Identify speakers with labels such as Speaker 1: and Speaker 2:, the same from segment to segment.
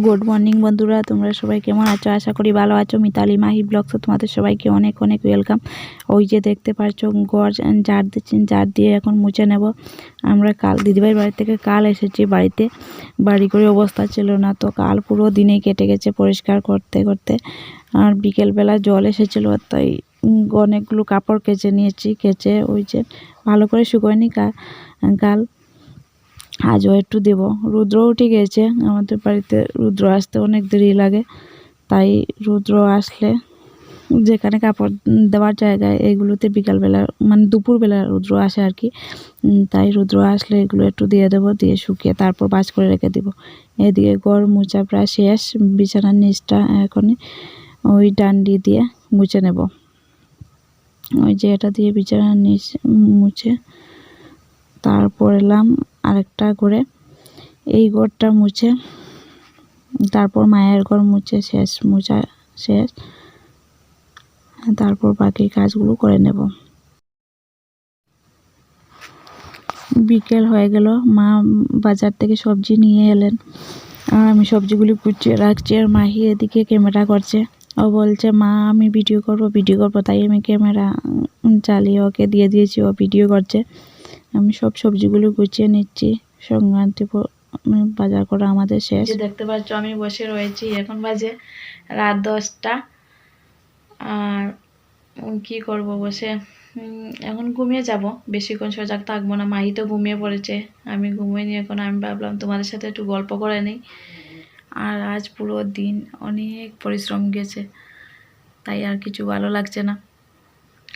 Speaker 1: Good morning বন্ধুরা, তোমরা সবাই কেমন আছো? আশা করি ভালো আছো। মিতালি মাহি ব্লগসে তোমাদের সবাইকে অনেক অনেক ওয়েলকাম। ওই যে দেখতে পাচ্ছ ঘর ঝাড় দিচ্ছেন, ঝাড় দিয়ে এখন মুছে নেব। আমরা কাল দিদিভাইয়ের বাড়ি থেকে কাল এসেছি বাড়িতে, বাড়ি করে অবস্থা ছিল না, তো কাল পুরো দিনেই কেটে গেছে পরিষ্কার করতে করতে। আর বিকেলবেলা জল এসেছিলো, তাই অনেকগুলো কাপড় কেচে নিয়েছি। কেচে ওই যে ভালো করে শুকোয়নি কাল, আজও একটু দেব। রুদ্র উঠে গেছে, আমাদের বাড়িতে রুদ্র আসতে অনেক দেরি লাগে, তাই রুদ্র আসলে যেখানে কাপড় দেওয়ার জায়গায় এগুলোতে বিকালবেলা মানে দুপুরবেলা রুদ্র আসে আর কি। তাই রুদ্র আসলে এগুলো একটু দিয়ে দেবো, দিয়ে শুকিয়ে তারপর ভাঁজ করে রেখে দেবো। এদিকে ঘর মুছা প্রায় শেষ, বিছানার নিচটা এখন ওই ডান্ডি দিয়ে মুছে নেব। ওই যে এটা দিয়ে বিছানার নিচ মুছে তারপর এলাম আরেকটা করে এই ঘরটা মুছে, তারপর মায়ের ঘর মুছে শেষ, মুছা শেষ, তারপর বাকি কাজগুলো করে নেব। বিকেল হয়ে গেল, মা বাজার থেকে সবজি নিয়ে এলেন আর আমি সবজিগুলি গুছিয়ে রাখছি। আর মাহি এদিকে ক্যামেরা করছে, ও বলছে মা আমি ভিডিও করবো, তাই আমি ক্যামেরা চালিয়ে ওকে দিয়ে দিয়েছি, ও ভিডিও করছে। আমি সব সবজিগুলো গুছিয়ে নিচ্ছি। সংক্রান্তি বাজার করা আমাদের শেষ। দেখতে পাচ্ছ আমি বসে রয়েছি, এখন বাজে রাত 10টা। আর কি করব বসে, এখন ঘুমিয়ে যাব, বেশিক্ষণ সজাগ থাকবো না। মাহি তো ঘুমিয়ে পড়েছে, আমি ঘুমিয়ে নিয়ে এখন আমি ভাবলাম তোমাদের সাথে একটু গল্প করে নিই। আর আজ পুরো দিন অনেক পরিশ্রম গেছে, তাই আর কিছু ভালো লাগছে না।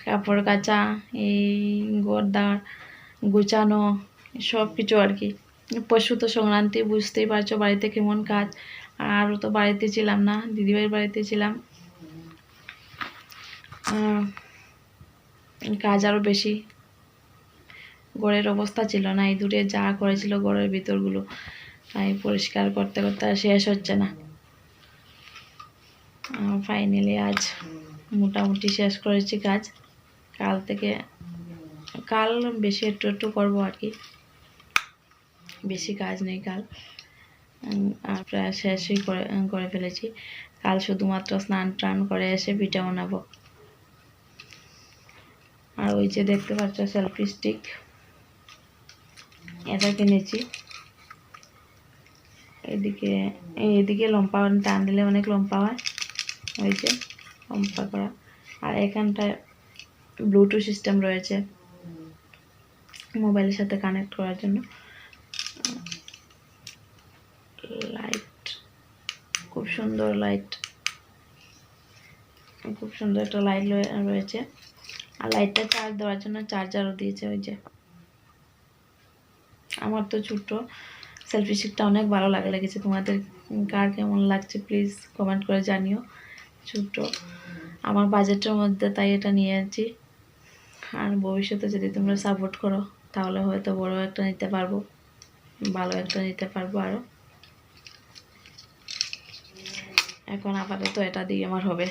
Speaker 1: কাপড় কাচা, এই ঘরদার গুছানো, সব কিছু আর কি। পশু তো সংক্রান্তি, বুঝতেই পারছো বাড়িতে কেমন কাজ। আরও তো বাড়িতে ছিলাম না, দিদিভাইয়ের বাড়িতে ছিলাম, কাজ আরও বেশি। ঘরের অবস্থা ছিল না, এই দূরে যা করেছিল ঘরের ভিতরগুলো, তাই পরিষ্কার করতে করতে আর শেষ হচ্ছে না। ফাইনালি আজ মোটামুটি শেষ করেছি কাজ। কাল বেশি একটু করবো আর কি, বেশি কাজ নেই কাল। আর প্রায় শেষই করে ফেলেছি। কাল শুধুমাত্র স্নান টান করে এসে পিঠা বানাবো। আর ওই যে দেখতে পাচ্ছ সেলফি স্টিক, এটা কিনেছি। এদিকে লম্পা টান দিলে অনেক লম্পা হয়, ওই যে লম্পা করা। আর এখানটায় ব্লুটুথ সিস্টেম রয়েছে মোবাইলের সাথে কানেক্ট করার জন্য। লাইট, খুব সুন্দর লাইট, খুব সুন্দর একটা লাইট রয়েছে। আর লাইটটা চার্জ দেওয়ার জন্য চার্জারও দিয়েছে। ওই যে আমার তো ছোট্ট সেলফি স্টিকটা অনেক ভালো লেগেছে। তোমাদের কার কেমন লাগছে প্লিজ কমেন্ট করে জানিও। ছোট্ট আমার বাজেটের মধ্যে, তাই এটা নিয়ে আছি। আর ভবিষ্যতে যদি তোমরা সাপোর্ট করো তাহলে হয়তো বড় একটা নিতে পারবো, ভালো একটা নিতে পারবো আরও। এখন আপাতত এটা দিয়ে আমার হবে।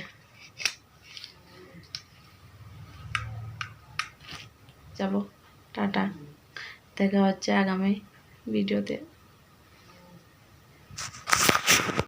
Speaker 1: যাব, টাটা, দেখা হচ্ছে আগামী ভিডিওতে।